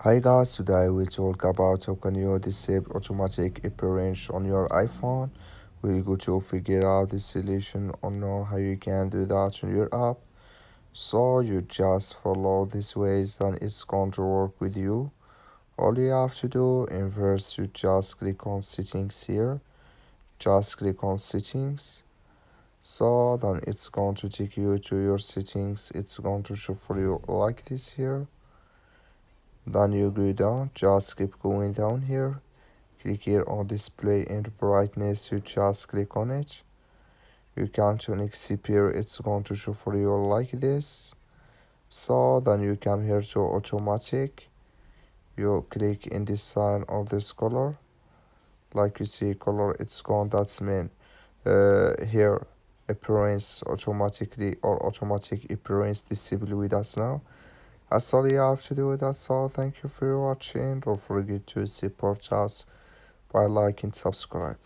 Hi guys, today we'll talk about how can you disable automatic appearance on your iPhone. We'll go to figure out the solution or know how you can do that on your app. So you just follow these ways and it's going to work with you. All you have to do in first you just click on settings here. Just click on settings. So then it's going to take you to your settings. It's going to show for you like this here. Then you go down, just keep going down here. Click here on display and brightness, you just click on it. You can turn XCPR, it's going to show for you like this. So then you come here to automatic. You click in this sign or this color. Like you see color, it's gone, that's mean here appearance automatically or automatic appearance disabled with us now. That's all you have to do. That's all. Thank you for watching. Don't forget to support us by liking, subscribe.